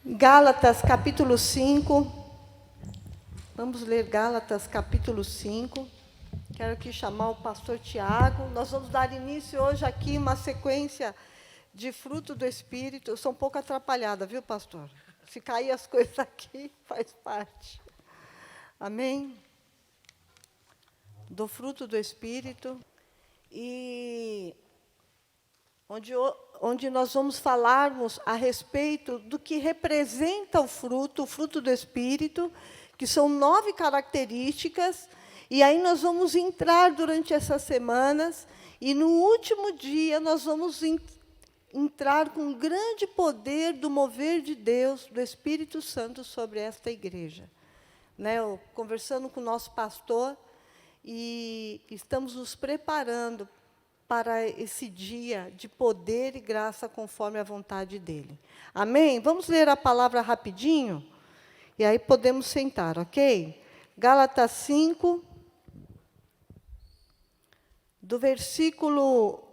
Gálatas, capítulo 5. Vamos ler Gálatas, capítulo 5. Quero aqui chamar o pastor Tiago. Nós vamos dar início hoje aqui uma sequência de fruto do Espírito. Eu sou um pouco atrapalhada, viu, pastor? Se cair as coisas aqui, faz parte. Amém? Do fruto do Espírito. E onde nós vamos falarmos a respeito do que representa o fruto do Espírito, que são 9 características, e aí nós vamos entrar durante essas semanas, e no último dia nós vamos entrar com um grande poder do mover de Deus, do Espírito Santo sobre esta igreja. Eu, conversando com o nosso pastor, e estamos nos preparando para esse dia de poder e graça conforme a vontade dEle. Amém? Vamos ler a palavra rapidinho? E aí podemos sentar, ok? Gálatas 5, do versículo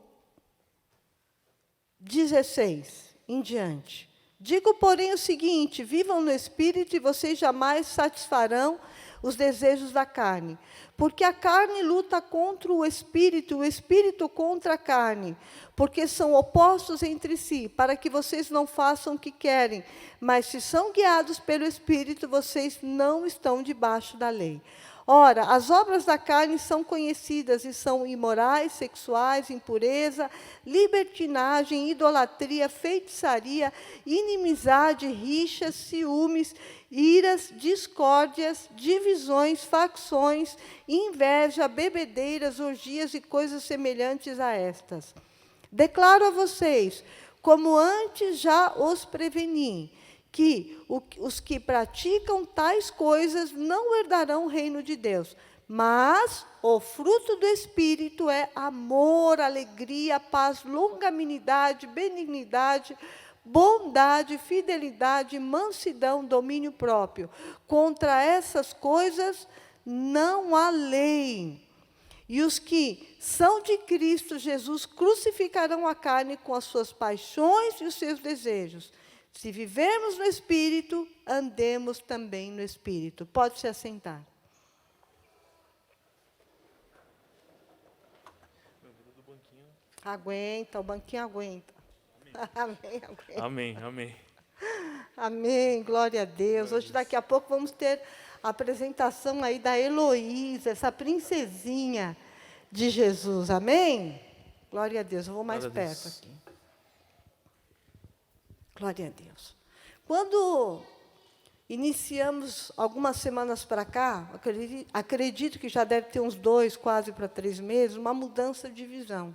16 em diante. Digo, porém, o seguinte: vivam no Espírito e vocês jamais satisfarão os desejos da carne. Porque a carne luta contra o Espírito contra a carne, porque são opostos entre si, para que vocês não façam o que querem. Mas se são guiados pelo Espírito, vocês não estão debaixo da lei. Ora, as obras da carne são conhecidas e são imorais, sexuais, impureza, libertinagem, idolatria, feitiçaria, inimizade, rixas, ciúmes, iras, discórdias, divisões, facções, inveja, bebedeiras, orgias e coisas semelhantes a estas. Declaro a vocês, como antes já os preveni, que os que praticam tais coisas não herdarão o reino de Deus. Mas o fruto do Espírito é amor, alegria, paz, longanimidade, benignidade, bondade, fidelidade, mansidão, domínio próprio. Contra essas coisas não há lei. E os que são de Cristo Jesus crucificarão a carne com as suas paixões e os seus desejos. Se vivermos no Espírito, andemos também no Espírito. Pode se assentar. Aguenta, o banquinho aguenta. Amém, aguenta. Amém, amém. Amém, glória a Deus. Hoje, daqui a pouco, vamos ter a apresentação aí da Heloísa, essa princesinha de Jesus. Amém? Glória a Deus. Eu vou mais perto aqui. Glória a Deus. Quando iniciamos, algumas semanas para cá, acredito que já deve ter uns 2, quase para 3 meses, uma mudança de visão.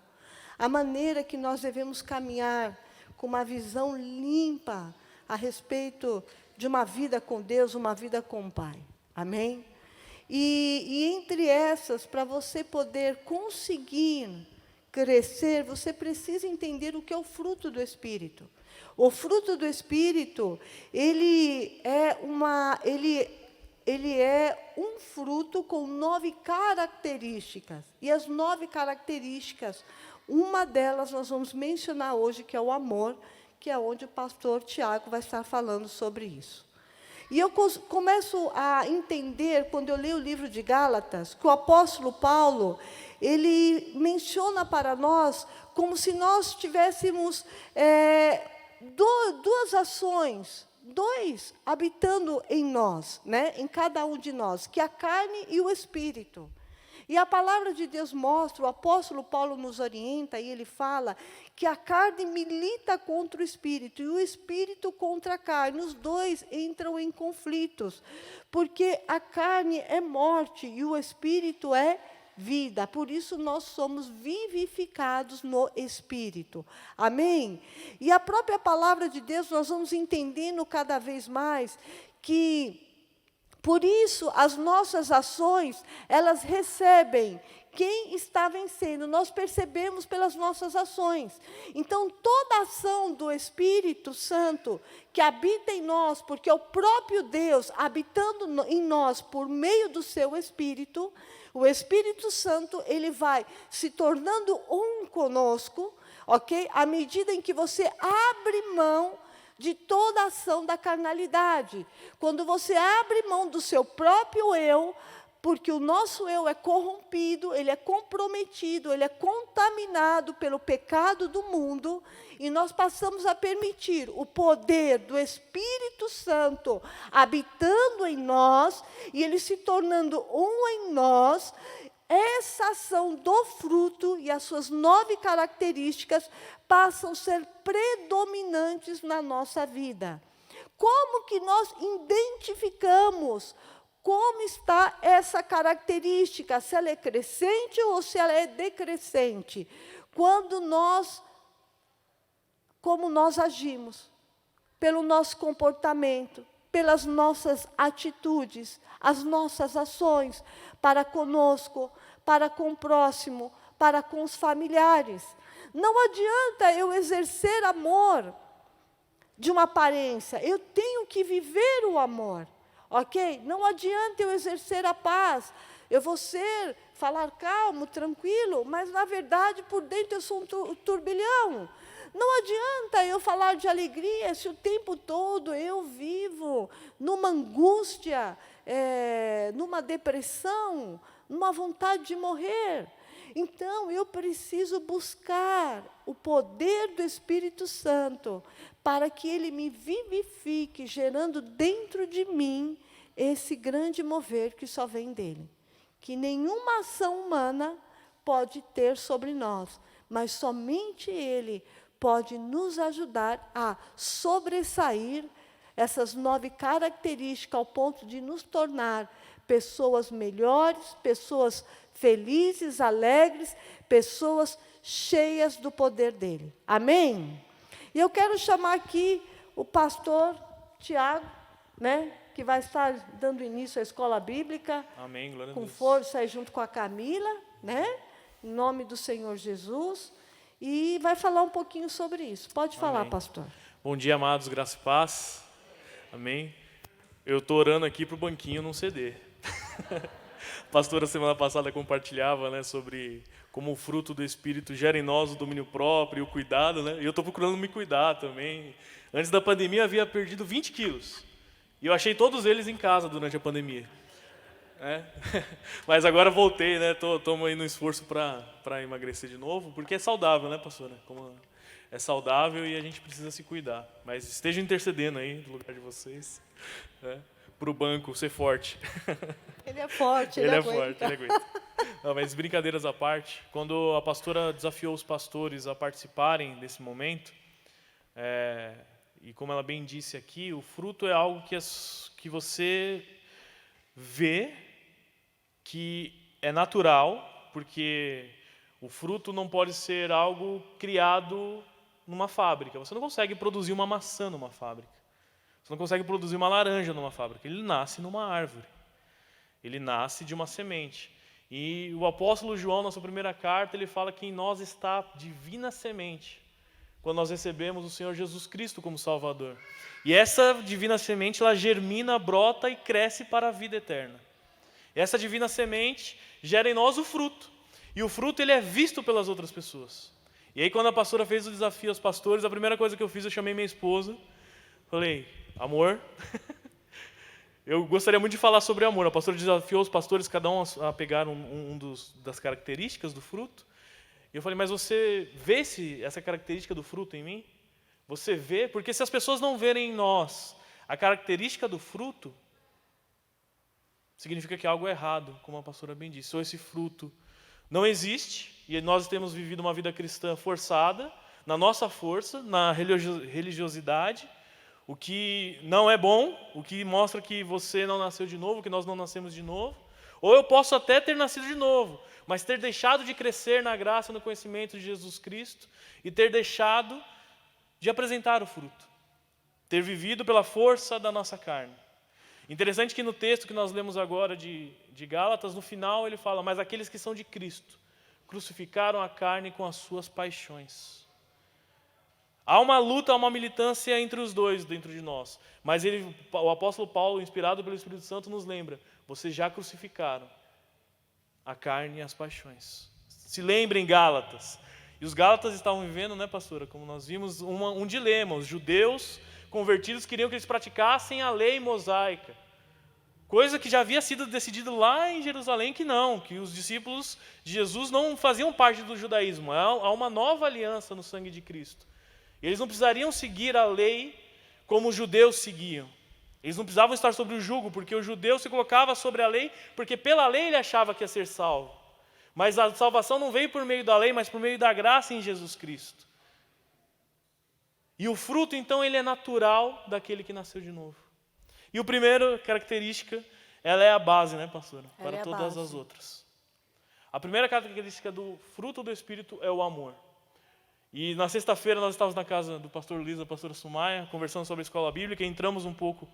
A maneira que nós devemos caminhar com uma visão limpa a respeito de uma vida com Deus, uma vida com o Pai. Amém? E entre essas, para você poder conseguir crescer, você precisa entender o que é o fruto do Espírito. O fruto do Espírito, ele é um fruto com 9 características. E as 9 características, uma delas nós vamos mencionar hoje, que é o amor, que é onde o pastor Tiago vai estar falando sobre isso. E eu começo a entender, quando eu leio o livro de Gálatas, que o apóstolo Paulo, ele menciona para nós como se nós tivéssemos duas ações, 2 habitando em nós, em cada um de nós, que é a carne e o Espírito. E a palavra de Deus mostra, o apóstolo Paulo nos orienta, e ele fala que a carne milita contra o Espírito, e o Espírito contra a carne. Os 2 entram em conflitos, porque a carne é morte e o Espírito é vida. Por isso, nós somos vivificados no Espírito. Amém? E a própria palavra de Deus, nós vamos entendendo cada vez mais que, por isso, as nossas ações, elas recebem quem está vencendo. Nós percebemos pelas nossas ações. Então, toda ação do Espírito Santo que habita em nós, porque é o próprio Deus habitando em nós por meio do seu Espírito, o Espírito Santo, ele vai se tornando um conosco, ok? À medida em que você abre mão de toda a ação da carnalidade. Quando você abre mão do seu próprio eu, porque o nosso eu é corrompido, ele é comprometido, ele é contaminado pelo pecado do mundo, e nós passamos a permitir o poder do Espírito Santo habitando em nós, e ele se tornando um em nós. Essa ação do fruto e as suas 9 características passam a ser predominantes na nossa vida. Como que nós identificamos como está essa característica, se ela é crescente ou se ela é decrescente? Como nós agimos, pelo nosso comportamento, pelas nossas atitudes, as nossas ações, para conosco, para com o próximo, para com os familiares. Não adianta eu exercer amor de uma aparência, eu tenho que viver o amor. Ok? Não adianta eu exercer a paz. Eu vou falar calmo, tranquilo, mas, na verdade, por dentro eu sou um turbilhão. Não adianta eu falar de alegria se o tempo todo eu vivo numa angústia, numa depressão, numa vontade de morrer. Então, eu preciso buscar o poder do Espírito Santo para que ele me vivifique, gerando dentro de mim esse grande mover que só vem dele. Que nenhuma ação humana pode ter sobre nós, mas somente ele pode nos ajudar a sobressair essas 9 características ao ponto de nos tornar pessoas melhores, pessoas felizes, alegres, pessoas cheias do poder dele. Amém? E eu quero chamar aqui o pastor Tiago, que vai estar dando início à escola bíblica. Amém, glória a com Deus. Força, aí junto com a Camila, em nome do Senhor Jesus, e vai falar um pouquinho sobre isso. Pode falar, Amém. pastor. Bom dia, amados, graça e paz. Amém. Eu estou orando aqui para o banquinho não ceder. A pastora, semana passada, compartilhava sobre como o fruto do Espírito gera em nós o domínio próprio e o cuidado. E eu estou procurando me cuidar também. Antes da pandemia, eu havia perdido 20 quilos. E eu achei todos eles em casa durante a pandemia. Mas agora voltei, estou aí no esforço para emagrecer de novo, porque é saudável, pastora? Como é saudável e a gente precisa se cuidar. Mas esteja intercedendo aí no lugar de vocês, para o banco ser forte. Ele é forte, ele aguenta. É forte, ele aguenta. Não, mas brincadeiras à parte, quando a pastora desafiou os pastores a participarem desse momento, e como ela bem disse aqui, o fruto é algo que você vê que é natural, porque o fruto não pode ser algo criado numa fábrica. Você não consegue produzir uma maçã numa fábrica. Você não consegue produzir uma laranja numa fábrica. Ele nasce numa árvore. Ele nasce de uma semente. E o apóstolo João, na sua primeira carta, ele fala que em nós está a divina semente, quando nós recebemos o Senhor Jesus Cristo como Salvador. E essa divina semente, ela germina, brota e cresce para a vida eterna. E essa divina semente gera em nós o fruto. E o fruto, ele é visto pelas outras pessoas. E aí, quando a pastora fez o desafio aos pastores, a primeira coisa que eu fiz, eu chamei minha esposa. Falei, amor, eu gostaria muito de falar sobre amor. A pastora desafiou os pastores, cada um a pegar das características do fruto. E eu falei, mas você vê essa característica do fruto em mim? Você vê? Porque se as pessoas não verem em nós a característica do fruto, significa que algo é errado, como a pastora bem disse. Ou esse fruto não existe, e nós temos vivido uma vida cristã forçada, na nossa força, na religiosidade, o que não é bom, o que mostra que você não nasceu de novo, que nós não nascemos de novo. Ou eu posso até ter nascido de novo, mas ter deixado de crescer na graça e no conhecimento de Jesus Cristo e ter deixado de apresentar o fruto. Ter vivido pela força da nossa carne. Interessante que no texto que nós lemos agora de Gálatas, no final ele fala, mas aqueles que são de Cristo crucificaram a carne com as suas paixões. Há uma luta, há uma militância entre os dois dentro de nós. Mas o apóstolo Paulo, inspirado pelo Espírito Santo, nos lembra, vocês já crucificaram a carne e as paixões. Se lembrem, Gálatas. E os Gálatas estavam vivendo, pastora, como nós vimos, um dilema. Os judeus convertidos queriam que eles praticassem a lei mosaica. Coisa que já havia sido decidido lá em Jerusalém que não, que os discípulos de Jesus não faziam parte do judaísmo. Há uma nova aliança no sangue de Cristo. E eles não precisariam seguir a lei como os judeus seguiam. Eles não precisavam estar sobre o jugo, porque o judeu se colocava sobre a lei, porque pela lei ele achava que ia ser salvo. Mas a salvação não veio por meio da lei, mas por meio da graça em Jesus Cristo. E o fruto, então, ele é natural daquele que nasceu de novo. E a primeira característica, ela é a base, né, pastora? Para todas as outras. A primeira característica do fruto do Espírito é o amor. E na sexta-feira nós estávamos na casa do pastor Luiz, da pastora Sumaia, conversando sobre a escola bíblica, e entramos um pouco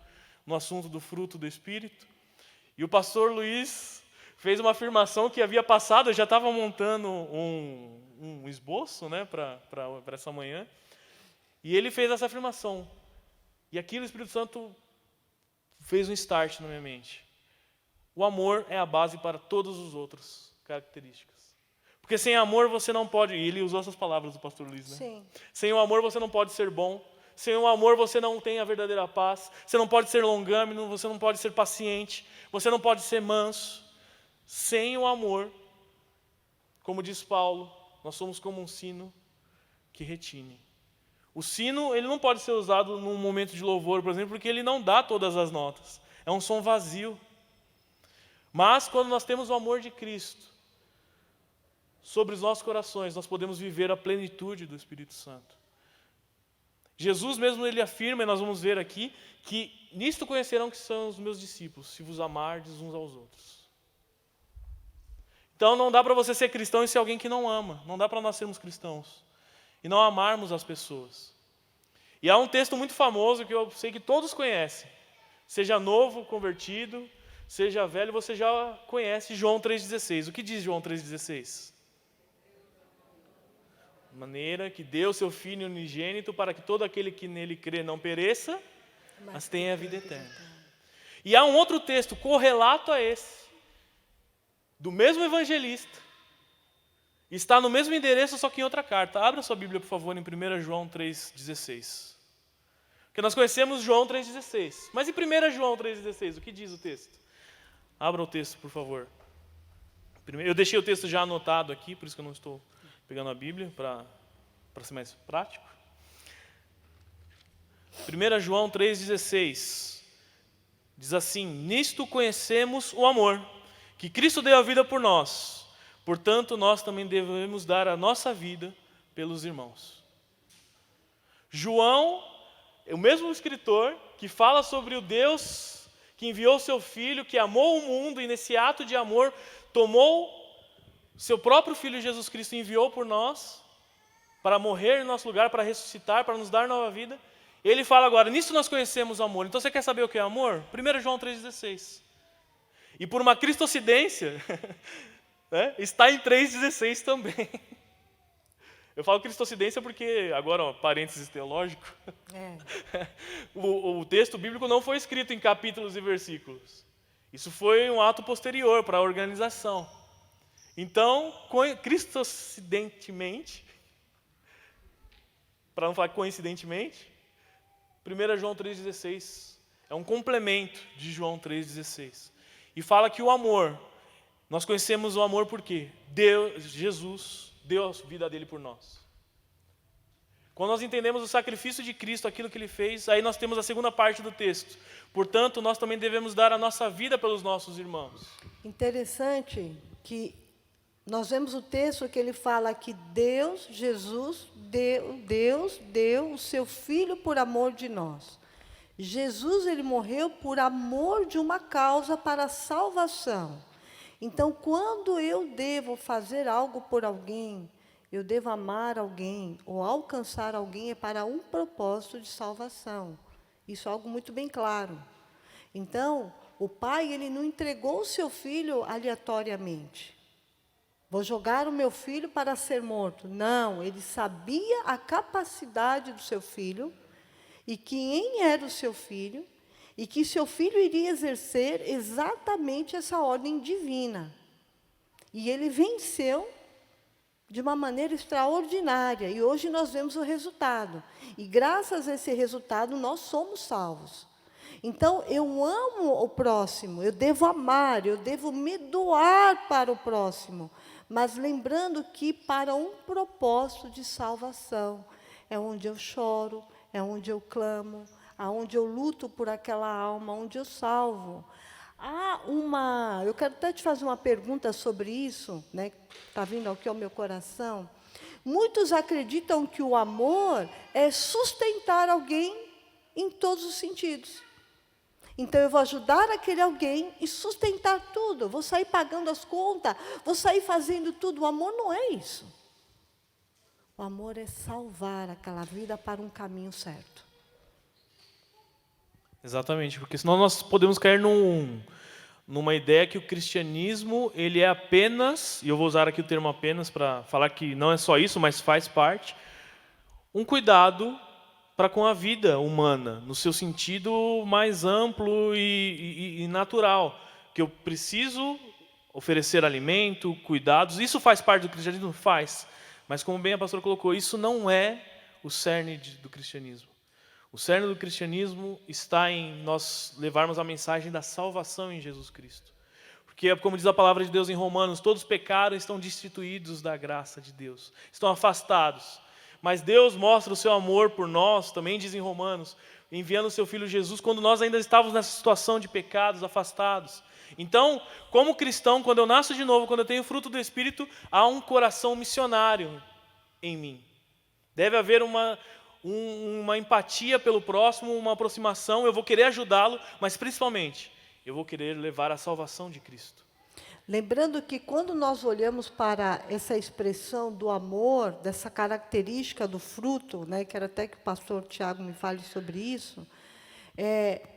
no assunto do fruto do Espírito. E o pastor Luiz fez uma afirmação que havia passado, eu já estava montando um esboço, né, para essa manhã, e ele fez essa afirmação. E aquilo o Espírito Santo fez um start na minha mente. O amor é a base para todas as outras características. Porque sem amor você não pode... E ele usou essas palavras do pastor Luiz, né? Sim. Sem o amor você não pode ser bom. Sem o amor você não tem a verdadeira paz. Você não pode ser longâmino, você não pode ser paciente. Você não pode ser manso. Sem o amor, como diz Paulo, nós somos como um sino que retine. O sino, ele não pode ser usado num momento de louvor, por exemplo, porque ele não dá todas as notas. É um som vazio. Mas, quando nós temos o amor de Cristo sobre os nossos corações, nós podemos viver a plenitude do Espírito Santo. Jesus mesmo, ele afirma, e nós vamos ver aqui, que nisto conhecerão que são os meus discípulos, se vos amardes uns aos outros. Então, não dá para você ser cristão e ser alguém que não ama. Não dá para nós sermos cristãos e não amarmos as pessoas. E há um texto muito famoso que eu sei que todos conhecem. Seja novo, convertido, seja velho, você já conhece João 3,16. O que diz João 3,16? De maneira que deu seu Filho unigênito para que todo aquele que nele crê não pereça, mas tenha a vida eterna. E há um outro texto correlato a esse, do mesmo evangelista, está no mesmo endereço, só que em outra carta. Abra sua Bíblia, por favor, em 1 João 3,16. Porque nós conhecemos João 3,16. Mas em 1 João 3,16, o que diz o texto? Abra o texto, por favor. Eu deixei o texto já anotado aqui, por isso que eu não estou pegando a Bíblia, para ser mais prático. 1 João 3,16. Diz assim: nisto conhecemos o amor, que Cristo deu a vida por nós. Portanto, nós também devemos dar a nossa vida pelos irmãos. João é o mesmo escritor que fala sobre o Deus que enviou seu Filho, que amou o mundo e nesse ato de amor tomou seu próprio Filho Jesus Cristo e enviou por nós para morrer em nosso lugar, para ressuscitar, para nos dar nova vida. Ele fala agora, nisso nós conhecemos o amor. Então você quer saber o que é amor? 1 João 3,16. E por uma cristocidência... está em 3,16 também. Eu falo cristocidência porque, agora, parênteses teológico, o texto bíblico não foi escrito em capítulos e versículos. Isso foi um ato posterior para a organização. Então, cristocidentemente, para não falar coincidentemente, 1 João 3,16 é um complemento de João 3,16. E fala que o amor... Nós conhecemos o amor porque Jesus deu a vida dele por nós. Quando nós entendemos o sacrifício de Cristo, aquilo que ele fez, aí nós temos a segunda parte do texto. Portanto, nós também devemos dar a nossa vida pelos nossos irmãos. Interessante que nós vemos o texto que ele fala que Jesus deu o seu Filho por amor de nós. Jesus, ele morreu por amor de uma causa para a salvação. Então, quando eu devo fazer algo por alguém, eu devo amar alguém ou alcançar alguém, é para um propósito de salvação. Isso é algo muito bem claro. Então, o Pai, ele não entregou o seu Filho aleatoriamente. Vou jogar o meu filho para ser morto. Não, ele sabia a capacidade do seu filho e quem era o seu filho, e que seu filho iria exercer exatamente essa ordem divina. E ele venceu de uma maneira extraordinária. E hoje nós vemos o resultado. E graças a esse resultado, nós somos salvos. Então, eu amo o próximo, eu devo amar, eu devo me doar para o próximo. Mas lembrando que para um propósito de salvação. É onde eu choro, é onde eu clamo, aonde eu luto por aquela alma, onde eu salvo. Eu quero até te fazer uma pergunta sobre isso, né? Está vindo aqui ao meu coração. Muitos acreditam que o amor é sustentar alguém em todos os sentidos. Então, eu vou ajudar aquele alguém e sustentar tudo. Vou sair pagando as contas, vou sair fazendo tudo. O amor não é isso. O amor é salvar aquela vida para um caminho certo. Exatamente, porque senão nós podemos cair numa ideia que o cristianismo, ele é apenas, e eu vou usar aqui o termo apenas para falar que não é só isso, mas faz parte, um cuidado para com a vida humana, no seu sentido mais amplo e natural, que eu preciso oferecer alimento, cuidados, isso faz parte do cristianismo? Faz, mas como bem a pastora colocou, isso não é o cerne do cristianismo. O cerne do cristianismo está em nós levarmos a mensagem da salvação em Jesus Cristo. Porque, como diz a palavra de Deus em Romanos, todos pecaram e estão destituídos da graça de Deus, estão afastados. Mas Deus mostra o seu amor por nós, também diz em Romanos, enviando o seu Filho Jesus, quando nós ainda estávamos nessa situação de pecados, afastados. Então, como cristão, quando eu nasço de novo, quando eu tenho fruto do Espírito, há um coração missionário em mim. Deve haver uma empatia pelo próximo, uma aproximação, eu vou querer ajudá-lo, mas principalmente, eu vou querer levar a salvação de Cristo. Lembrando que quando nós olhamos para essa expressão do amor, dessa característica do fruto, né, quero até que o pastor Tiago me fale sobre isso,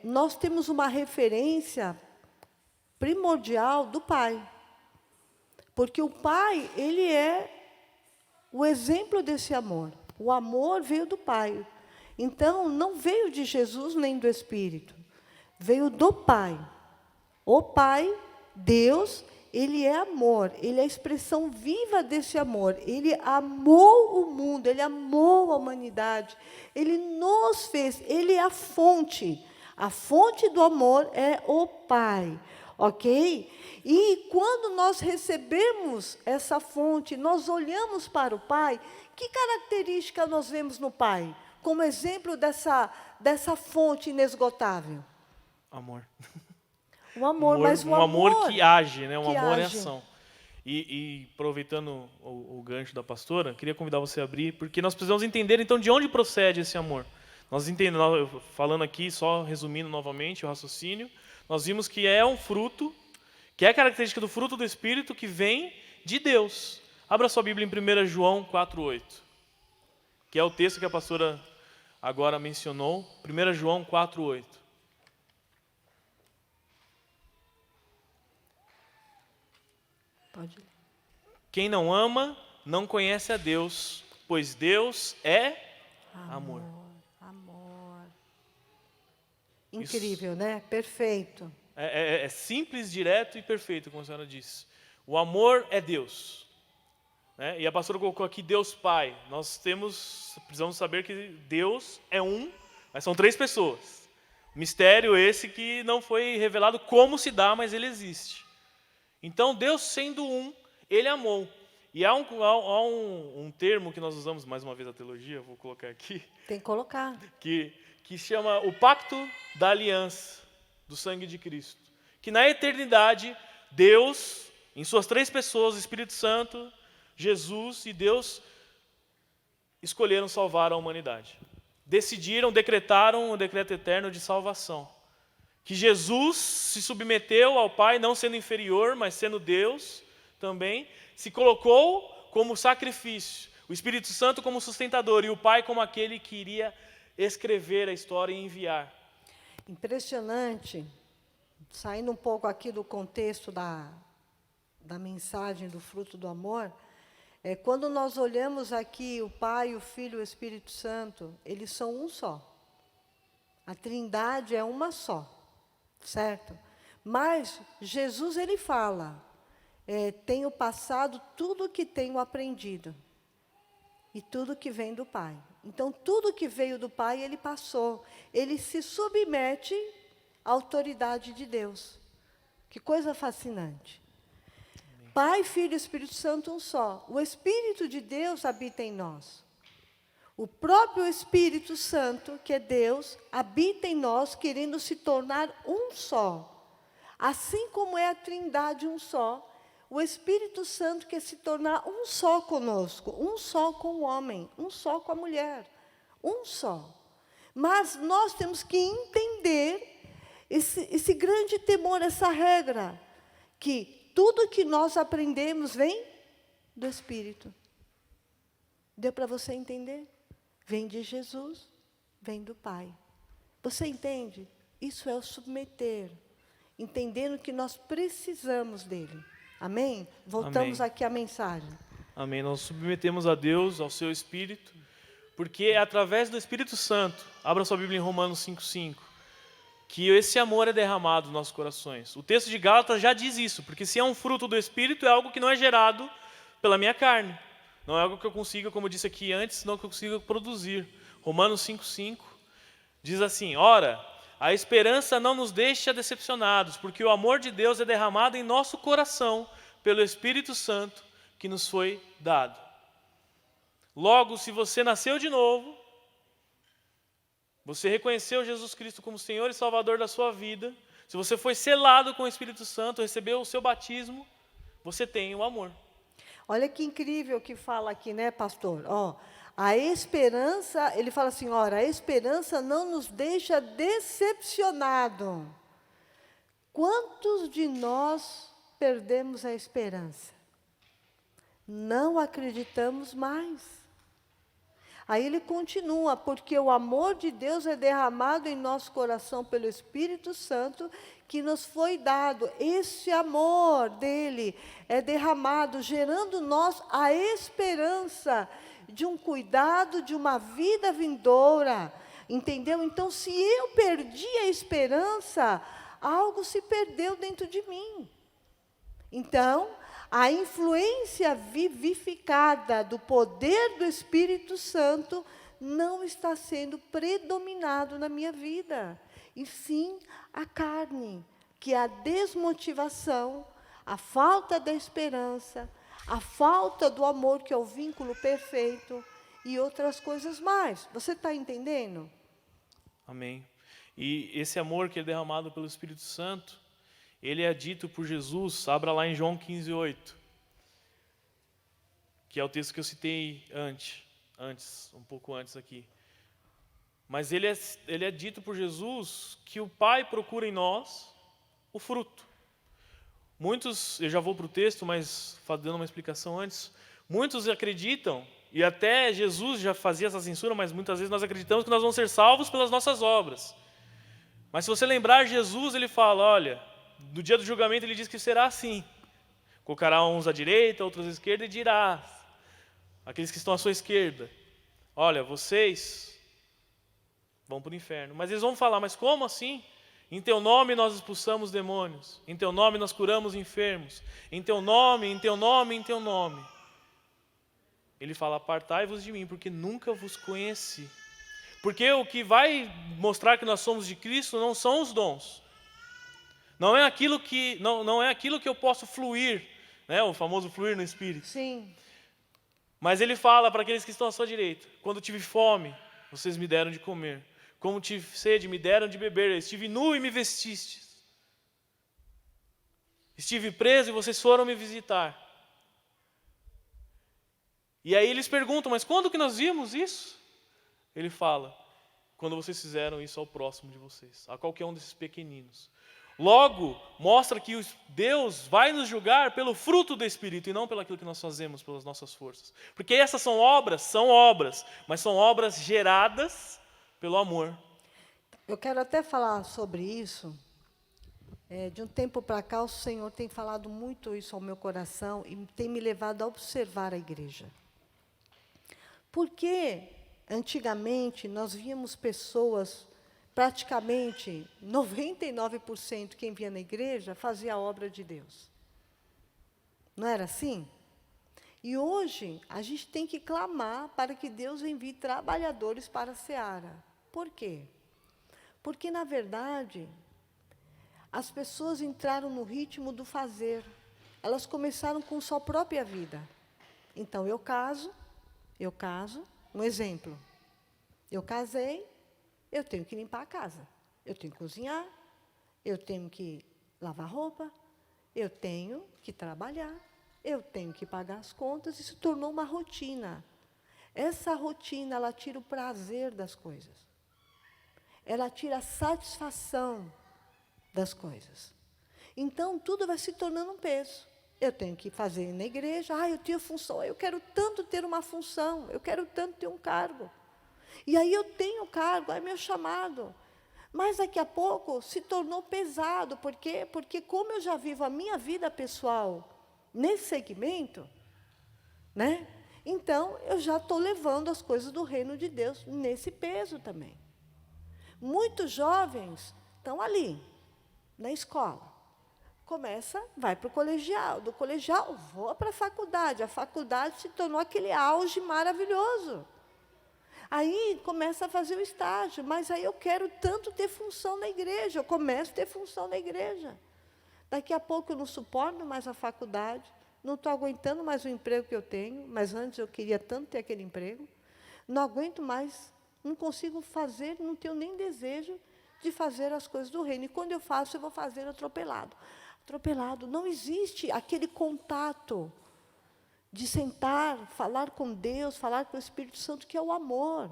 nós temos uma referência primordial do Pai. Porque o Pai, ele é o exemplo desse amor. O amor veio do Pai. Então, não veio de Jesus nem do Espírito. Veio do Pai. O Pai, Deus, ele é amor. Ele é a expressão viva desse amor. Ele amou o mundo, ele amou a humanidade. Ele nos fez, ele é a fonte. A fonte do amor é o Pai. Ok? E quando nós recebemos essa fonte, nós olhamos para o Pai, que característica nós vemos no Pai? Como exemplo dessa fonte inesgotável? Amor. O amor, mas o um amor que age, né? Um amor em age. ação. E aproveitando o gancho da pastora, queria convidar você a abrir, porque nós precisamos entender, então, de onde procede esse amor. Nós entendemos, falando aqui, só resumindo novamente o raciocínio, nós vimos que é um fruto, que é a característica do fruto do Espírito que vem de Deus. Abra sua Bíblia em 1 João 4,8, que é o texto que a pastora agora mencionou. 1 João 4,8. Pode ler. Quem não ama, não conhece a Deus, pois Deus é amor. Amor. Incrível, né? Perfeito. É simples, direto e perfeito, como a senhora disse. O amor é Deus. Né? E a pastora colocou aqui Deus Pai. Nós precisamos saber que Deus é um, mas são 3 pessoas. Mistério esse que não foi revelado como se dá, mas ele existe. Então, Deus sendo um, ele amou. E há um termo que nós usamos, mais uma vez a teologia, vou colocar aqui. Tem que colocar. Que chama o pacto da aliança do sangue de Cristo. Que na eternidade, Deus, em suas 3 pessoas, o Espírito Santo, Jesus e Deus, escolheram salvar a humanidade. Decretaram o decreto eterno de salvação. Que Jesus se submeteu ao Pai, não sendo inferior, mas sendo Deus também, se colocou como sacrifício, o Espírito Santo como sustentador e o Pai como aquele que iria escrever a história e enviar. Impressionante, saindo um pouco aqui do contexto da mensagem do fruto do amor, quando nós olhamos aqui o Pai, o Filho e o Espírito Santo, eles são um só. A Trindade é uma só, certo? Mas Jesus, ele fala, tenho passado tudo o que tenho aprendido. E tudo que vem do Pai. Então, tudo que veio do Pai, ele passou. Ele se submete à autoridade de Deus. Que coisa fascinante. Amém. Pai, Filho e Espírito Santo, um só. O Espírito de Deus habita em nós. O próprio Espírito Santo, que é Deus, habita em nós, querendo se tornar um só. Assim como é a Trindade um só, o Espírito Santo quer se tornar um só conosco, um só com o homem, um só com a mulher, um só. Mas nós temos que entender esse grande temor, essa regra, que tudo que nós aprendemos vem do Espírito. Deu para você entender? Vem de Jesus, vem do Pai. Você entende? Isso é o submeter, entendendo que nós precisamos dele. Amém? Voltamos Amém. aqui à mensagem. Amém. Nós submetemos a Deus, ao seu Espírito, porque é através do Espírito Santo, abra sua Bíblia em Romanos 5,5, que esse amor é derramado nos nossos corações. O texto de Gálatas já diz isso, porque se é um fruto do Espírito, é algo que não é gerado pela minha carne. Não é algo que eu consiga, como eu disse aqui antes, não que eu consiga produzir. Romanos 5,5 diz assim: ora, a esperança não nos deixa decepcionados, porque o amor de Deus é derramado em nosso coração pelo Espírito Santo que nos foi dado. Logo, se você nasceu de novo, você reconheceu Jesus Cristo como Senhor e Salvador da sua vida, se você foi selado com o Espírito Santo, recebeu o seu batismo, você tem o amor. Olha que incrível que fala aqui, né, pastor? A esperança, ele fala assim, ora, a esperança não nos deixa decepcionado. Quantos de nós perdemos a esperança? Não acreditamos mais. Aí ele continua, porque o amor de Deus é derramado em nosso coração pelo Espírito Santo, que nos foi dado. Esse amor dele é derramado, gerando nós a esperança de um cuidado, de uma vida vindoura. Entendeu? Então, se eu perdi a esperança, algo se perdeu dentro de mim. Então, a influência vivificada do poder do Espírito Santo não está sendo predominado na minha vida, e sim a carne, que é a desmotivação, a falta da esperança, a falta do amor, que é o vínculo perfeito, e outras coisas mais. Você está entendendo? Amém. E esse amor que é derramado pelo Espírito Santo, ele é dito por Jesus, abra lá em João 15:8, que é o texto que eu citei antes, um pouco antes aqui. Mas ele é dito por Jesus que o Pai procura em nós o fruto. Muitos, eu já vou para o texto, mas dando uma explicação antes, muitos acreditam, e até Jesus já fazia essa censura, mas muitas vezes nós acreditamos que nós vamos ser salvos pelas nossas obras. Mas se você lembrar, Jesus, ele fala, olha, no dia do julgamento ele diz que será assim. Colocará uns à direita, outros à esquerda e dirá, aqueles que estão à sua esquerda, olha, vocês vão para o inferno. Mas eles vão falar, mas como assim? Em teu nome nós expulsamos demônios, em teu nome nós curamos enfermos, em teu nome, em teu nome, em teu nome. Ele fala, apartai-vos de mim, porque nunca vos conheci. Porque o que vai mostrar que nós somos de Cristo não são os dons. Não é aquilo que eu posso fluir, né? O famoso fluir no Espírito. Sim. Mas ele fala para aqueles que estão à sua direita, quando tive fome, vocês me deram de comer. Como tive sede, me deram de beber. Estive nu e me vestistes. Estive preso e vocês foram me visitar. E aí eles perguntam, mas quando que nós vimos isso? Ele fala, quando vocês fizeram isso ao próximo de vocês, a qualquer um desses pequeninos. Logo, mostra que Deus vai nos julgar pelo fruto do Espírito e não pelo aquilo que nós fazemos, pelas nossas forças. Porque essas são obras, mas são obras geradas pelo amor. Eu quero até falar sobre isso. De um tempo para cá, o Senhor tem falado muito isso ao meu coração e tem me levado a observar a igreja. Porque, antigamente, nós víamos pessoas, praticamente 99% quem via na igreja fazia a obra de Deus. Não era assim? E hoje, a gente tem que clamar para que Deus envie trabalhadores para a seara. Por quê? Porque, na verdade, as pessoas entraram no ritmo do fazer. Elas começaram com sua própria vida. Então, eu caso, um exemplo. Eu casei, eu tenho que limpar a casa, eu tenho que cozinhar, eu tenho que lavar roupa, eu tenho que trabalhar, eu tenho que pagar as contas, e se tornou uma rotina. Essa rotina, ela tira o prazer das coisas. Ela tira a satisfação das coisas. Então, tudo vai se tornando um peso. Eu tenho que fazer na igreja, eu tenho função, eu quero tanto ter uma função, eu quero tanto ter um cargo. E aí eu tenho cargo, é meu chamado. Mas daqui a pouco se tornou pesado. Por quê? Porque como eu já vivo a minha vida pessoal nesse segmento, né? Então, eu já estou levando as coisas do reino de Deus nesse peso também. Muitos jovens estão ali, na escola. Começa, vai para o colegial. Do colegial, vou para a faculdade. A faculdade se tornou aquele auge maravilhoso. Aí começa a fazer o estágio, mas aí eu quero tanto ter função na igreja, eu começo a ter função na igreja. Daqui a pouco eu não suporto mais a faculdade, não estou aguentando mais o emprego que eu tenho, mas antes eu queria tanto ter aquele emprego, não aguento mais, não consigo fazer, não tenho nem desejo de fazer as coisas do reino. E quando eu faço, eu vou fazer atropelado. Atropelado, não existe aquele contato de sentar, falar com Deus, falar com o Espírito Santo, que é o amor.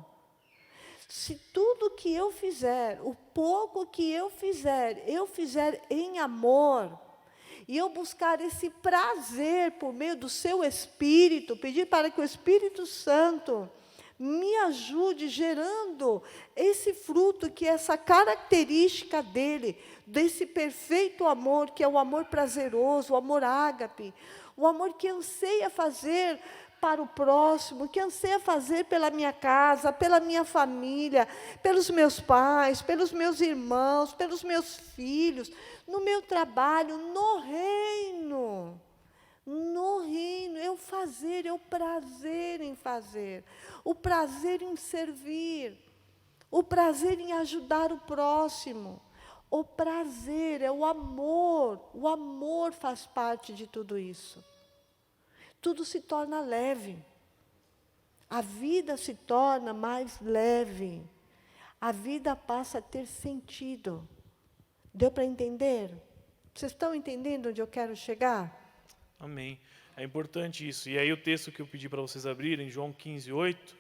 Se tudo que eu fizer, o pouco que eu fizer em amor, e eu buscar esse prazer por meio do seu Espírito, pedir para que o Espírito Santo me ajude gerando esse fruto, que é essa característica dele, desse perfeito amor, que é o amor prazeroso, o amor ágape, o amor que anseia fazer para o próximo, que anseia fazer pela minha casa, pela minha família, pelos meus pais, pelos meus irmãos, pelos meus filhos, no meu trabalho, no reino. No reino, eu fazer, eu prazer em fazer, o prazer em servir, o prazer em ajudar o próximo, o prazer é o amor faz parte de tudo isso. Tudo se torna leve, a vida se torna mais leve, a vida passa a ter sentido. Deu para entender? Vocês estão entendendo onde eu quero chegar? Amém. É importante isso. E aí o texto que eu pedi para vocês abrirem, João 15:8,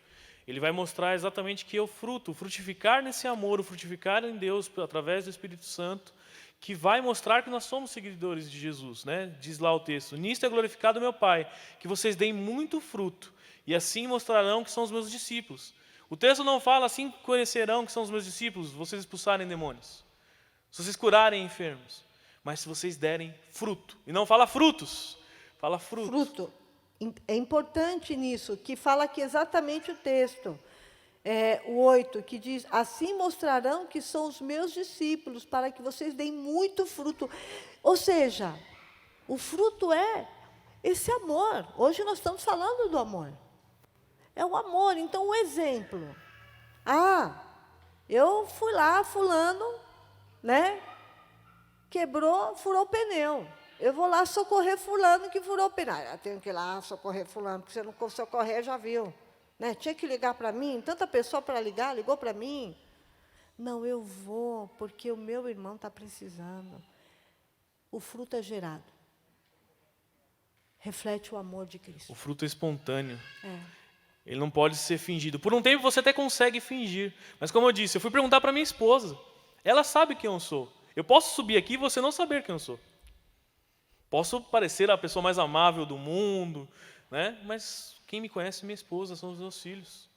ele vai mostrar exatamente que é o fruto, o frutificar nesse amor, o frutificar em Deus através do Espírito Santo, que vai mostrar que nós somos seguidores de Jesus, né? Diz lá o texto: nisto é glorificado meu Pai, que vocês deem muito fruto, e assim mostrarão que são os meus discípulos. O texto não fala assim: conhecerão que são os meus discípulos, vocês expulsarem demônios, se vocês curarem enfermos, mas se vocês derem fruto. E não fala frutos, fala fruto. Fruto. É importante nisso, que fala aqui exatamente o texto. O 8, que diz: assim mostrarão que são os meus discípulos, para que vocês deem muito fruto. Ou seja, o fruto é esse amor. Hoje nós estamos falando do amor. É o amor. Então, um exemplo. Eu fui lá, fulano, né? Furou o pneu. Eu vou lá socorrer fulano que furou o pneu. Eu tenho que ir lá socorrer fulano, porque se eu não socorrer, já viu. Né? Tinha que ligar para mim, tanta pessoa para ligar, ligou para mim. Não, eu vou, porque o meu irmão está precisando. O fruto é gerado. Reflete o amor de Cristo. O fruto é espontâneo. É. Ele não pode ser fingido. Por um tempo você até consegue fingir. Mas como eu disse, eu fui perguntar para minha esposa. Ela sabe quem eu sou. Eu posso subir aqui e você não saber quem eu sou. Posso parecer a pessoa mais amável do mundo, né? Mas quem me conhece é minha esposa, são os meus filhos.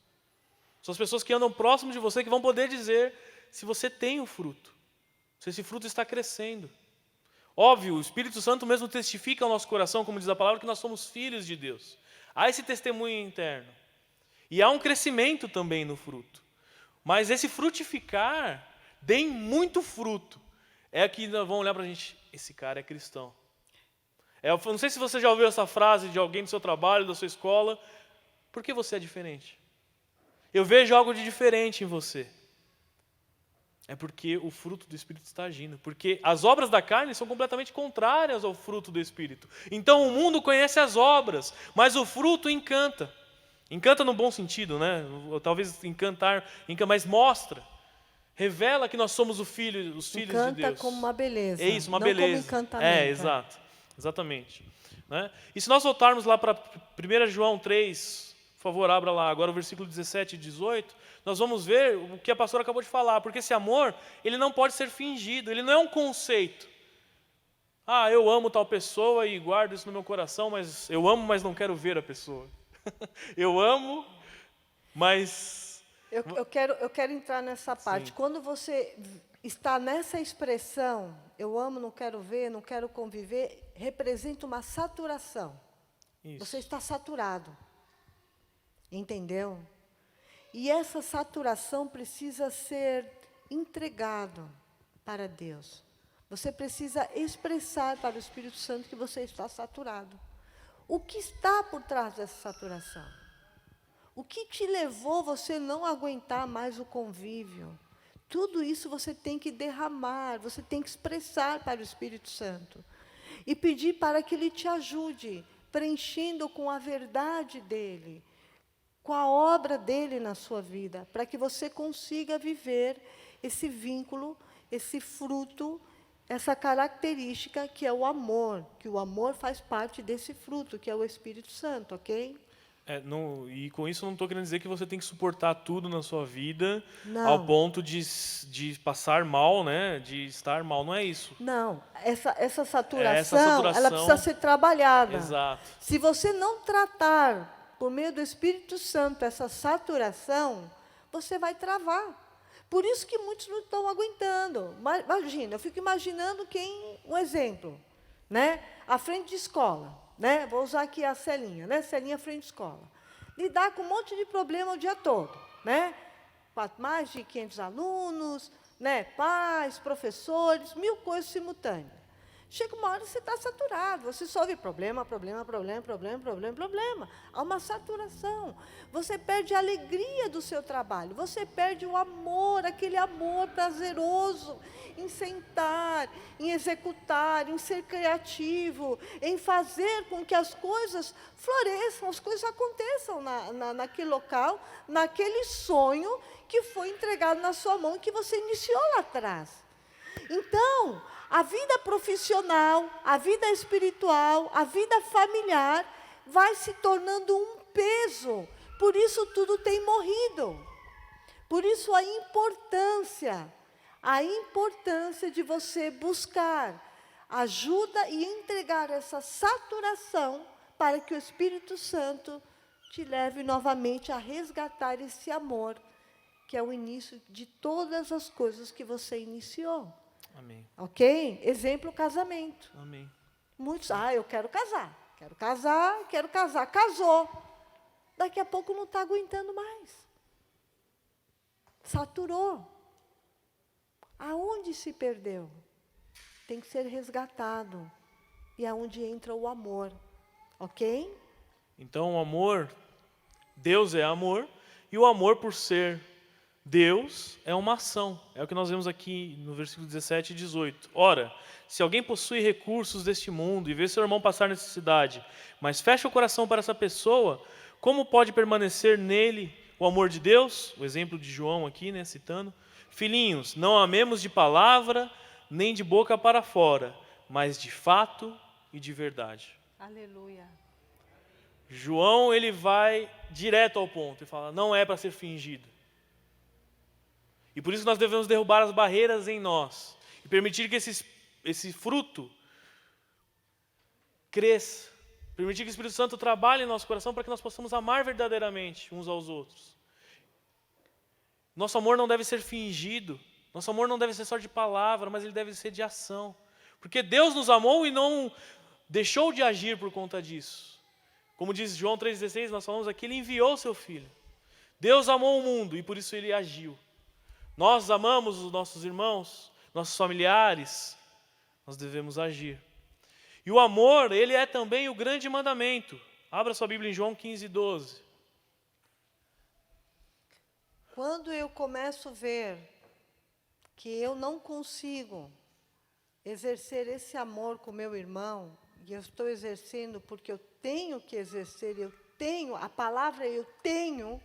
São as pessoas que andam próximo de você que vão poder dizer se você tem o fruto, se esse fruto está crescendo. Óbvio, o Espírito Santo mesmo testifica ao nosso coração, como diz a palavra, que nós somos filhos de Deus. Há esse testemunho interno. E há um crescimento também no fruto. Mas esse frutificar, deem muito fruto, é que nós vamos olhar para a gente: esse cara é cristão. Eu não sei se você já ouviu essa frase de alguém do seu trabalho, da sua escola. Por que você é diferente? Eu vejo algo de diferente em você. É porque o fruto do Espírito está agindo. Porque as obras da carne são completamente contrárias ao fruto do Espírito. Então o mundo conhece as obras, mas o fruto encanta. Encanta no bom sentido, né? Talvez encantar, mas mostra. Revela que nós somos os filhos de Deus. Encanta como uma beleza. É isso, uma não beleza. Como encantamento. Exato. Exatamente. Né? E se nós voltarmos lá para 1 João 3, por favor, abra lá agora o versículo 17 e 18, nós vamos ver o que a pastora acabou de falar, porque esse amor, ele não pode ser fingido, ele não é um conceito. Eu amo tal pessoa e guardo isso no meu coração, mas eu amo, mas não quero ver a pessoa. Eu amo, mas... Eu quero entrar nessa parte. Sim. Quando você está nessa expressão, eu amo, não quero ver, não quero conviver, representa uma saturação. Isso. Você está saturado. Entendeu? E essa saturação precisa ser entregado para Deus. Você precisa expressar para o Espírito Santo que você está saturado. O que está por trás dessa saturação? O que te levou você não aguentar mais o convívio? Tudo isso você tem que derramar, você tem que expressar para o Espírito Santo. E pedir para que Ele te ajude, preenchendo com a verdade dEle, com a obra dEle na sua vida, para que você consiga viver esse vínculo, esse fruto, essa característica que é o amor, que o amor faz parte desse fruto, que é o Espírito Santo, ok? E com isso eu não estou querendo dizer que você tem que suportar tudo na sua vida Não. ao ponto de passar mal, né? De estar mal. Não é isso. Não, essa saturação, ela precisa ser trabalhada. Exato. Se você não tratar, por meio do Espírito Santo, essa saturação, você vai travar. Por isso que muitos não estão aguentando. Imagina, eu fico imaginando um exemplo, né? À frente de escola, né? Vou usar aqui a Celinha, né? Celinha à frente de escola. Lidar com um monte de problema o dia todo, né? Mais de 500 alunos, né? Pais, professores, 1000 coisas simultâneas. Chega uma hora que você está saturado, você só vê problema. Há uma saturação. Você perde a alegria do seu trabalho, você perde o amor, aquele amor prazeroso em sentar, em executar, em ser criativo, em fazer com que as coisas floresçam, as coisas aconteçam naquele local, naquele sonho que foi entregado na sua mão e que você iniciou lá atrás. Então, a vida profissional, a vida espiritual, a vida familiar vai se tornando um peso. Por isso tudo tem morrido. Por isso a importância de você buscar ajuda e entregar essa saturação para que o Espírito Santo te leve novamente a resgatar esse amor, que é o início de todas as coisas que você iniciou. Amém. Ok? Exemplo, casamento. Amém. Muitos, eu quero casar. Casou. Daqui a pouco não está aguentando mais. Saturou. Aonde se perdeu? Tem que ser resgatado. E aonde entra o amor. Ok? Então o amor, Deus é amor, e o amor por ser Deus é uma ação. É o que nós vemos aqui no versículo 17 e 18. Ora, se alguém possui recursos deste mundo e vê seu irmão passar necessidade, mas fecha o coração para essa pessoa, como pode permanecer nele o amor de Deus? O exemplo de João aqui, né, citando. Filhinhos, não amemos de palavra, nem de boca para fora, mas de fato e de verdade. Aleluia. João, ele vai direto ao ponto e fala, não é para ser fingido. E por isso nós devemos derrubar as barreiras em nós e permitir que esse fruto cresça. Permitir que o Espírito Santo trabalhe em nosso coração para que nós possamos amar verdadeiramente uns aos outros. Nosso amor não deve ser fingido. Nosso amor não deve ser só de palavra, mas ele deve ser de ação. Porque Deus nos amou e não deixou de agir por conta disso. Como diz João 3,16, nós falamos aqui, ele enviou seu Filho. Deus amou o mundo e por isso ele agiu. Nós amamos os nossos irmãos, nossos familiares, nós devemos agir. E o amor, ele é também o grande mandamento. Abra sua Bíblia em João 15:12. Quando eu começo a ver que eu não consigo exercer esse amor com meu irmão, e eu estou exercendo porque eu tenho que exercer, a palavra eu tenho,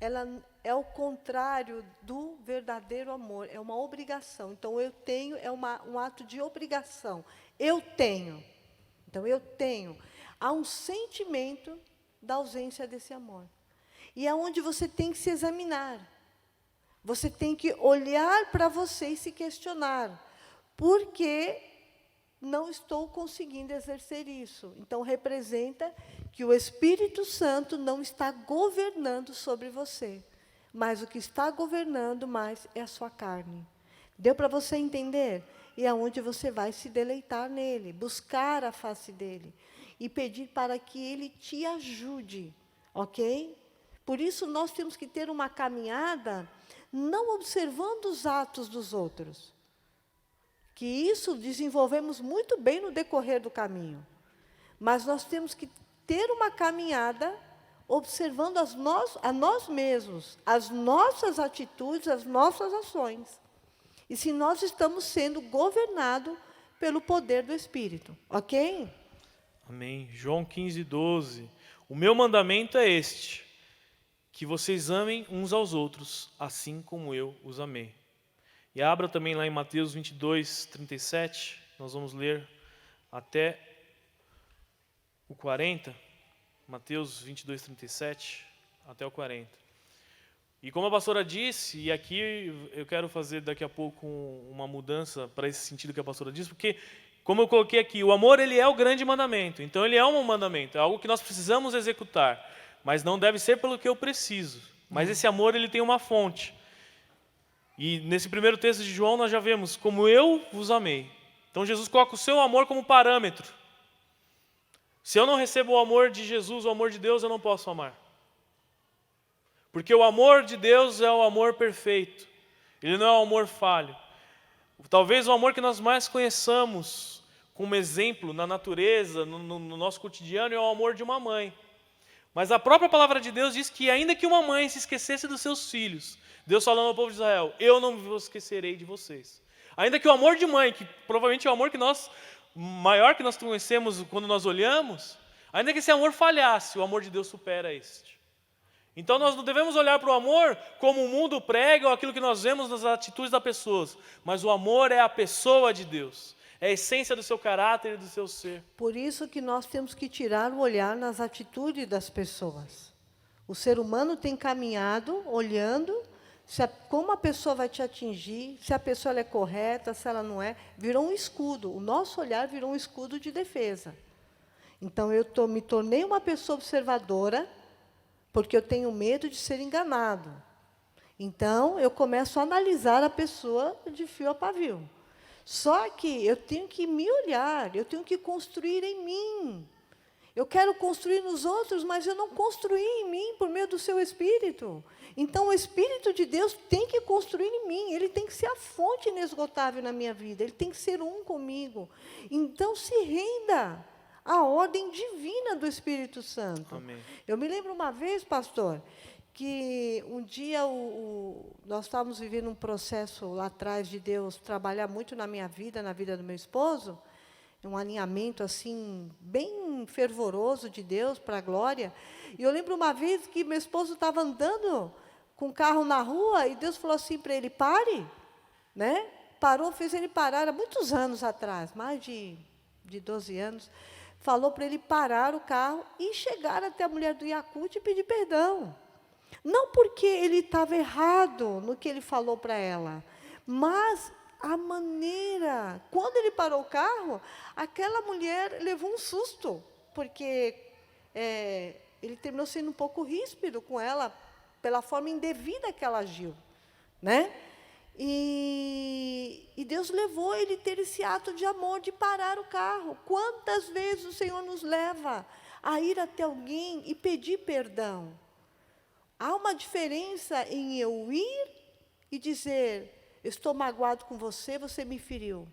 ela é o contrário do verdadeiro amor, é uma obrigação. Então, eu tenho é um ato de obrigação. Eu tenho. Então, eu tenho. Há um sentimento da ausência desse amor. E é onde você tem que se examinar. Você tem que olhar para você e se questionar. Por que não estou conseguindo exercer isso? Então, representa que o Espírito Santo não está governando sobre você. Mas o que está governando mais é a sua carne. Deu para você entender? E é onde você vai se deleitar nele, buscar a face dele e pedir para que ele te ajude, ok? Por isso, nós temos que ter uma caminhada não observando os atos dos outros, que isso desenvolvemos muito bem no decorrer do caminho. Mas nós temos que ter uma caminhada observando a nós mesmos, as nossas atitudes, as nossas ações. E se nós estamos sendo governados pelo poder do Espírito, ok? Amém. João 15:12. O meu mandamento é este, que vocês amem uns aos outros, assim como eu os amei. E abra também lá em Mateus 22:37, nós vamos ler até o 40. Mateus 22:37 até o 40. E como a pastora disse, e aqui eu quero fazer daqui a pouco uma mudança para esse sentido que a pastora disse, porque, como eu coloquei aqui, o amor ele é o grande mandamento. Então ele é um mandamento, é algo que nós precisamos executar, mas não deve ser pelo que eu preciso. Mas esse amor ele tem uma fonte. E nesse primeiro texto de João nós já vemos, como eu vos amei. Então Jesus coloca o seu amor como parâmetro. Se eu não recebo o amor de Jesus, o amor de Deus, eu não posso amar. Porque o amor de Deus é o amor perfeito. Ele não é o amor falho. Talvez o amor que nós mais conheçamos como exemplo na natureza, no nosso cotidiano, é o amor de uma mãe. Mas a própria palavra de Deus diz que ainda que uma mãe se esquecesse dos seus filhos, Deus falando ao povo de Israel, eu não vos esquecerei de vocês. Ainda que o amor de mãe, que provavelmente é o amor que maior que nós conhecemos quando nós olhamos, ainda que esse amor falhasse, o amor de Deus supera este. Então nós não devemos olhar para o amor como o mundo prega ou aquilo que nós vemos nas atitudes das pessoas, mas o amor é a pessoa de Deus, é a essência do seu caráter e do seu ser. Por isso que nós temos que tirar o olhar nas atitudes das pessoas. O ser humano tem caminhado olhando como a pessoa vai te atingir, se a pessoa ela é correta, se ela não é, virou um escudo. O nosso olhar virou um escudo de defesa. Então, me tornei uma pessoa observadora, porque eu tenho medo de ser enganado. Então, eu começo a analisar a pessoa de fio a pavio. Só que eu tenho que me olhar, eu tenho que construir em mim. Eu quero construir nos outros, mas eu não construí em mim por meio do seu Espírito. Então, o Espírito de Deus tem que construir em mim, ele tem que ser a fonte inesgotável na minha vida, ele tem que ser um comigo. Então, se renda à ordem divina do Espírito Santo. Amém. Eu me lembro uma vez, pastor, que um dia nós estávamos vivendo um processo lá atrás de Deus trabalhar muito na minha vida, na vida do meu esposo, um alinhamento assim bem fervoroso de Deus para a glória. E eu lembro uma vez que meu esposo estava andando com o carro na rua e Deus falou assim para ele, pare, né? Parou, fez ele parar há muitos anos atrás, mais de 12 anos. Falou para ele parar o carro e chegar até a mulher do Yakult e pedir perdão. Não porque ele estava errado no que ele falou para ela, mas a maneira, quando ele parou o carro, aquela mulher levou um susto, porque ele terminou sendo um pouco ríspido com ela, pela forma indevida que ela agiu, né? E Deus levou ele a ter esse ato de amor, de parar o carro. Quantas vezes o Senhor nos leva a ir até alguém e pedir perdão? Há uma diferença em eu ir e dizer, estou magoado com você, você me feriu.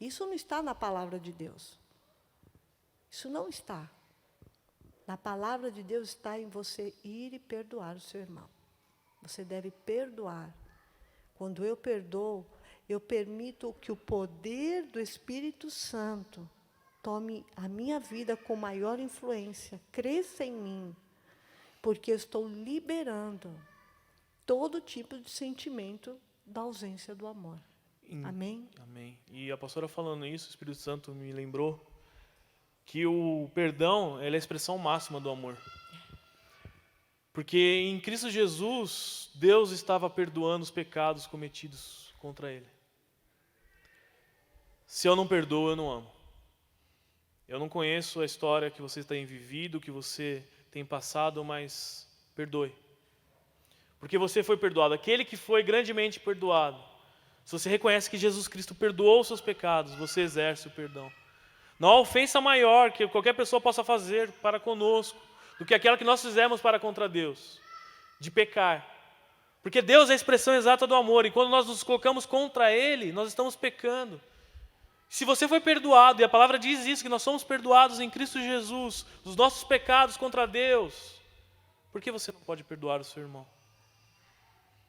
Isso não está na palavra de Deus. Isso não está. Na palavra de Deus está em você ir e perdoar o seu irmão. Você deve perdoar. Quando eu perdoo, eu permito que o poder do Espírito Santo tome a minha vida com maior influência, cresça em mim, porque eu estou liberando todo tipo de sentimento da ausência do amor. Amém? Amém. E a pastora falando isso, o Espírito Santo me lembrou que o perdão é a expressão máxima do amor. Porque em Cristo Jesus, Deus estava perdoando os pecados cometidos contra Ele. Se eu não perdoo, eu não amo. Eu não conheço a história que você tem vivido, que você tem passado, mas perdoe. Porque você foi perdoado. Aquele que foi grandemente perdoado. Se você reconhece que Jesus Cristo perdoou os seus pecados, você exerce o perdão. Não há ofensa maior que qualquer pessoa possa fazer para conosco do que aquela que nós fizemos para contra Deus, de pecar. Porque Deus é a expressão exata do amor, e quando nós nos colocamos contra Ele, nós estamos pecando. Se você foi perdoado, e a palavra diz isso, que nós somos perdoados em Cristo Jesus, os nossos pecados contra Deus, por que você não pode perdoar o seu irmão?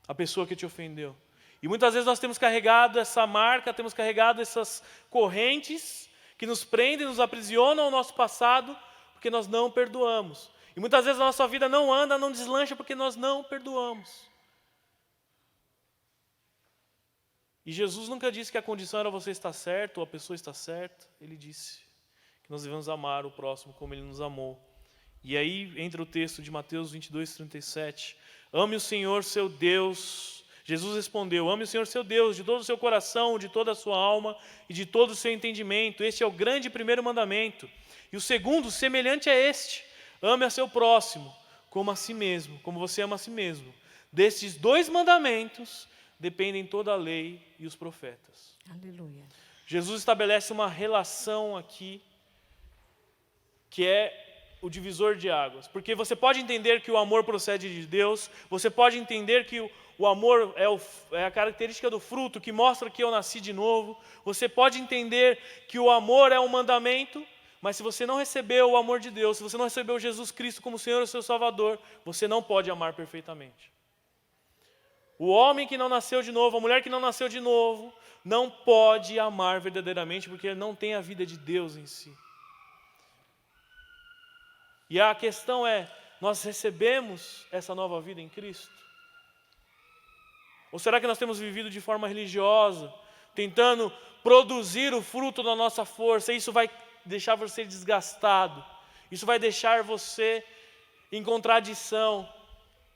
A pessoa que te ofendeu. E muitas vezes nós temos carregado essa marca, temos carregado essas correntes que nos prendem, nos aprisionam ao nosso passado, porque nós não perdoamos. E muitas vezes a nossa vida não anda, não deslancha, porque nós não perdoamos. E Jesus nunca disse que a condição era você estar certo, ou a pessoa estar certa. Ele disse que nós devemos amar o próximo como Ele nos amou. E aí entra o texto de Mateus 22:37. Ame o Senhor seu Deus. Jesus respondeu, ame o Senhor seu Deus de todo o seu coração, de toda a sua alma e de todo o seu entendimento. Este é o grande primeiro mandamento. E o segundo, semelhante a este, ame a seu próximo como a si mesmo, como você ama a si mesmo. Destes 2 mandamentos dependem toda a lei e os profetas. Aleluia. Jesus estabelece uma relação aqui que é o divisor de águas. Porque você pode entender que o amor procede de Deus, você pode entender que o amor é a característica do fruto que mostra que eu nasci de novo. Você pode entender que o amor é um mandamento, mas se você não recebeu o amor de Deus, se você não recebeu Jesus Cristo como Senhor e seu Salvador, você não pode amar perfeitamente. O homem que não nasceu de novo, a mulher que não nasceu de novo, não pode amar verdadeiramente, porque ele não tem a vida de Deus em si. E a questão é, nós recebemos essa nova vida em Cristo? Ou será que nós temos vivido de forma religiosa, tentando produzir o fruto da nossa força, e isso vai deixar você desgastado, isso vai deixar você em contradição,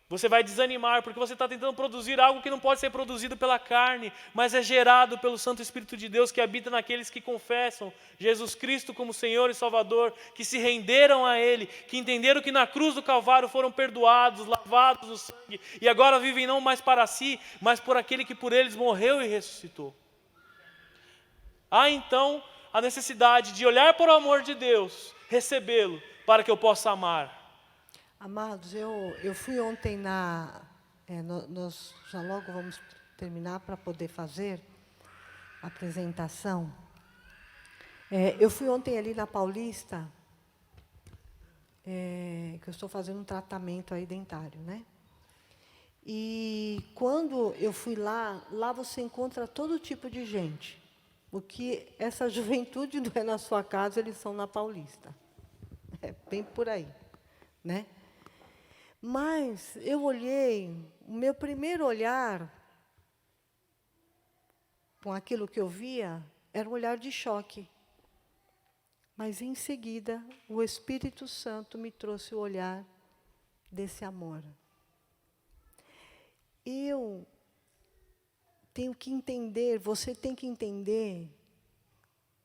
você vai desanimar, porque você está tentando produzir algo que não pode ser produzido pela carne, mas é gerado pelo Santo Espírito de Deus que habita naqueles que confessam Jesus Cristo como Senhor e Salvador, que se renderam a Ele, que entenderam que na cruz do Calvário foram perdoados, lavados no sangue, e agora vivem não mais para si, mas por aquele que por eles morreu e ressuscitou. Há então a necessidade de olhar para o amor de Deus, recebê-lo, para que eu possa amar. Amados, eu fui ontem nós já logo vamos terminar para poder fazer a apresentação. Eu fui ontem ali na Paulista, que eu estou fazendo um tratamento aí dentário, né? E quando eu fui lá você encontra todo tipo de gente. O que essa juventude não é na sua casa, eles são na Paulista. É bem por aí, né? Mas eu olhei, o meu primeiro olhar, com aquilo que eu via, era um olhar de choque. Mas, em seguida, o Espírito Santo me trouxe o olhar desse amor. Eu tenho que entender, você tem que entender,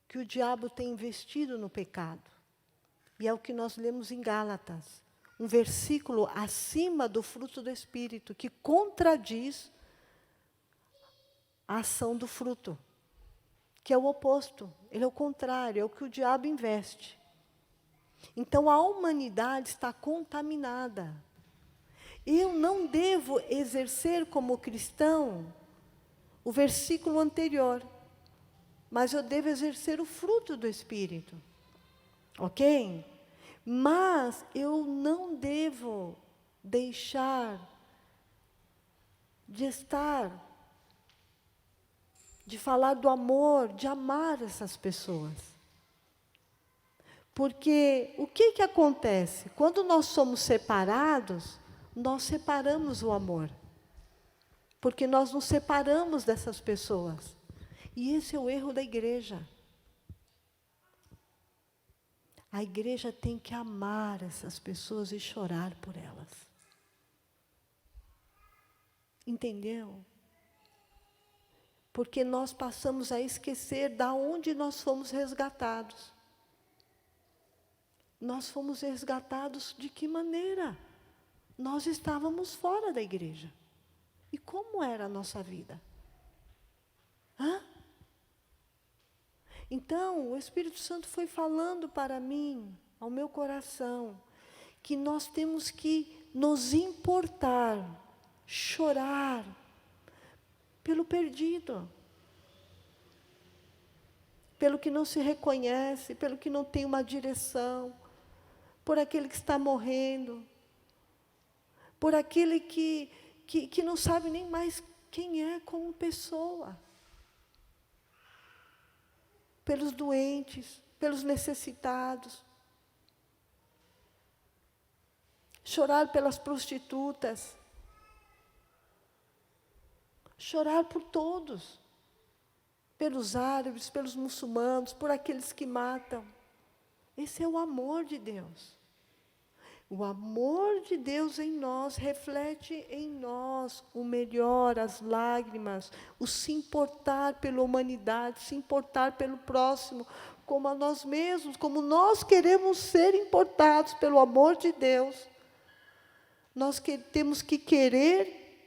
que o diabo tem investido no pecado. E é o que nós lemos em Gálatas. Um versículo acima do fruto do Espírito, que contradiz a ação do fruto, que é o oposto, ele é o contrário, é o que o diabo investe. Então, a humanidade está contaminada. Eu não devo exercer como cristão o versículo anterior. mas eu devo exercer o fruto do Espírito. Ok? Mas eu não devo deixar de falar do amor, de amar essas pessoas. Porque o que acontece? Quando nós somos separados, nós separamos o amor. Porque nós nos separamos dessas pessoas. E esse é o erro da igreja. A igreja tem que amar essas pessoas e chorar por elas. Entendeu? Porque nós passamos a esquecer da onde nós fomos resgatados. Nós fomos resgatados de que maneira? Nós estávamos fora da igreja. E como era a nossa vida? Então, o Espírito Santo foi falando para mim, ao meu coração, que nós temos que nos importar, chorar pelo perdido, pelo que não se reconhece, pelo que não tem uma direção, por aquele que está morrendo, por aquele que não sabe nem mais quem é como pessoa. Pelos doentes, pelos necessitados. Chorar pelas prostitutas. Chorar por todos. Pelos árabes, pelos muçulmanos, por aqueles que matam. Esse é o amor de Deus. O amor de Deus em nós reflete em nós o melhor, as lágrimas, o se importar pela humanidade, se importar pelo próximo, como a nós mesmos, como nós queremos ser importados pelo amor de Deus. Nós temos que querer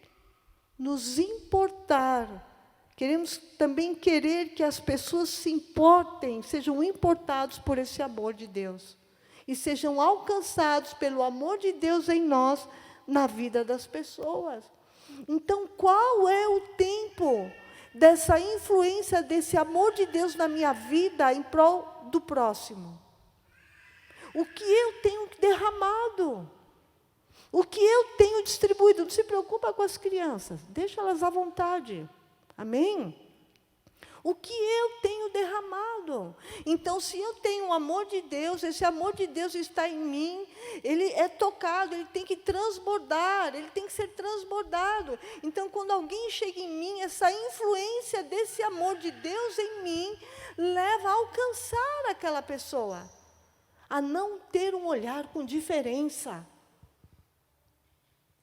nos importar. Queremos também querer que as pessoas se importem, sejam importados por esse amor de Deus. E sejam alcançados pelo amor de Deus em nós, na vida das pessoas. Então, qual é o tempo dessa influência, desse amor de Deus na minha vida em prol do próximo? O que eu tenho derramado? O que eu tenho distribuído? Não se preocupa com as crianças, deixa elas à vontade. Amém? O que eu tenho derramado. Então, se eu tenho o amor de Deus, esse amor de Deus está em mim, ele é tocado, ele tem que transbordar, ele tem que ser transbordado. Então, quando alguém chega em mim, essa influência desse amor de Deus em mim, leva a alcançar aquela pessoa, a não ter um olhar com diferença.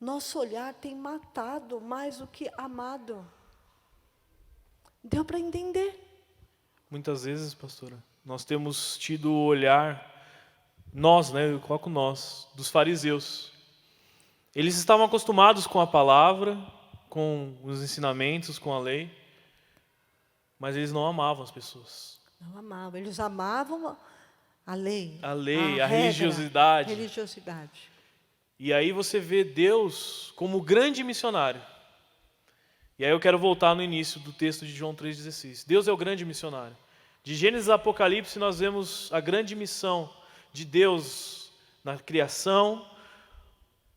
Nosso olhar tem matado mais do que amado. Deu para entender? Muitas vezes, pastora, nós temos tido o olhar, nós, eu coloco nós, dos fariseus. Eles estavam acostumados com a palavra, com os ensinamentos, com a lei, mas eles não amavam as pessoas. Não amavam, eles amavam a lei. A lei, a regra, religiosidade. religiosidade. E aí você vê Deus como grande missionário. E aí eu quero voltar no início do texto de João 3,16. Deus é o grande missionário. De Gênesis a Apocalipse nós vemos a grande missão de Deus na criação,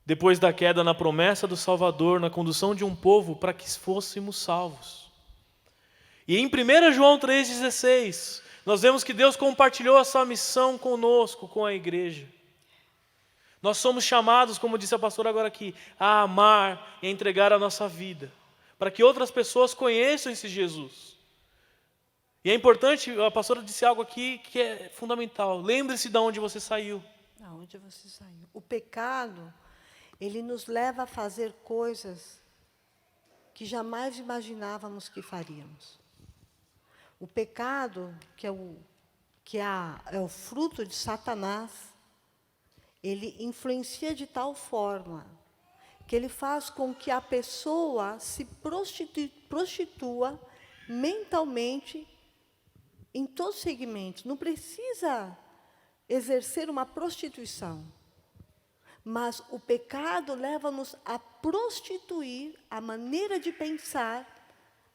depois da queda na promessa do Salvador, na condução de um povo para que fôssemos salvos. E em 1 João 3,16, nós vemos que Deus compartilhou essa missão conosco, com a igreja. Nós somos chamados, como disse a pastora agora aqui, a amar e a entregar a nossa vida, para que outras pessoas conheçam esse Jesus. E é importante, a pastora disse algo aqui que é fundamental. Lembre-se de onde você saiu. Da onde você saiu. O pecado, ele nos leva a fazer coisas que jamais imaginávamos que faríamos. O pecado, que é o fruto de Satanás, ele influencia de tal forma que ele faz com que a pessoa se prostitua mentalmente em todos os segmentos. Não precisa exercer uma prostituição, mas o pecado leva-nos a prostituir a maneira de pensar,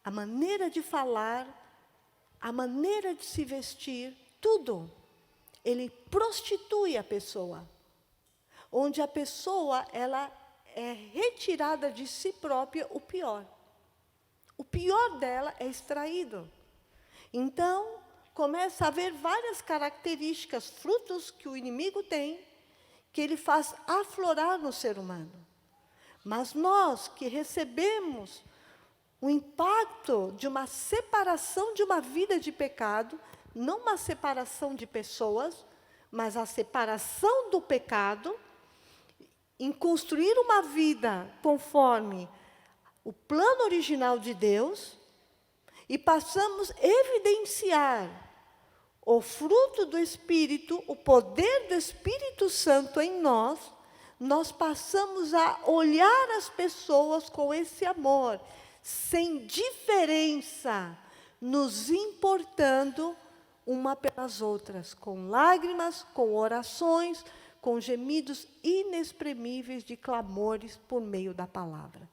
a maneira de falar, a maneira de se vestir, tudo. Ele prostitui a pessoa. Onde a pessoa, ela é retirada de si própria o pior. O pior dela é extraído. Então, começa a haver várias características, frutos que o inimigo tem, que ele faz aflorar no ser humano. Mas nós que recebemos o impacto de uma separação de uma vida de pecado, não uma separação de pessoas, mas a separação do pecado, em construir uma vida conforme o plano original de Deus, e passamos a evidenciar o fruto do Espírito, o poder do Espírito Santo em nós, nós passamos a olhar as pessoas com esse amor, sem diferença, nos importando uma pelas outras, com lágrimas, com orações, com gemidos inexprimíveis de clamores por meio da palavra.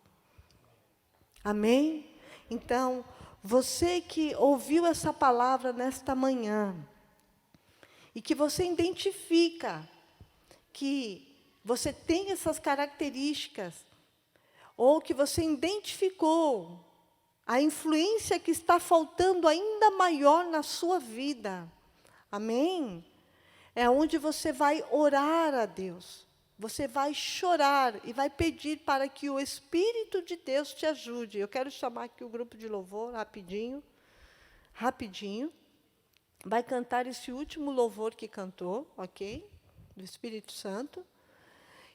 Amém? Então, você que ouviu essa palavra nesta manhã, e que você identifica que você tem essas características, ou que você identificou a influência que está faltando ainda maior na sua vida. Amém? É onde você vai orar a Deus. Você vai chorar e vai pedir para que o Espírito de Deus te ajude. Eu quero chamar aqui o grupo de louvor, rapidinho. Vai cantar esse último louvor que cantou, ok? Do Espírito Santo.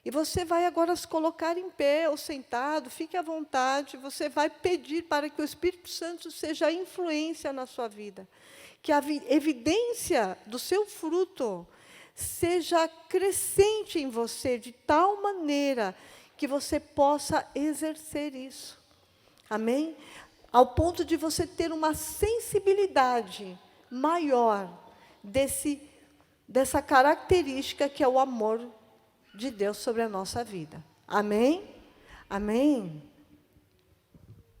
E você vai agora se colocar em pé ou sentado, fique à vontade. Você vai pedir para que o Espírito Santo seja a influência na sua vida. Que a evidência do seu fruto seja crescente em você, de tal maneira que você possa exercer isso. Amém? Ao ponto de você ter uma sensibilidade maior dessa característica que é o amor de Deus sobre a nossa vida. Amém? Amém?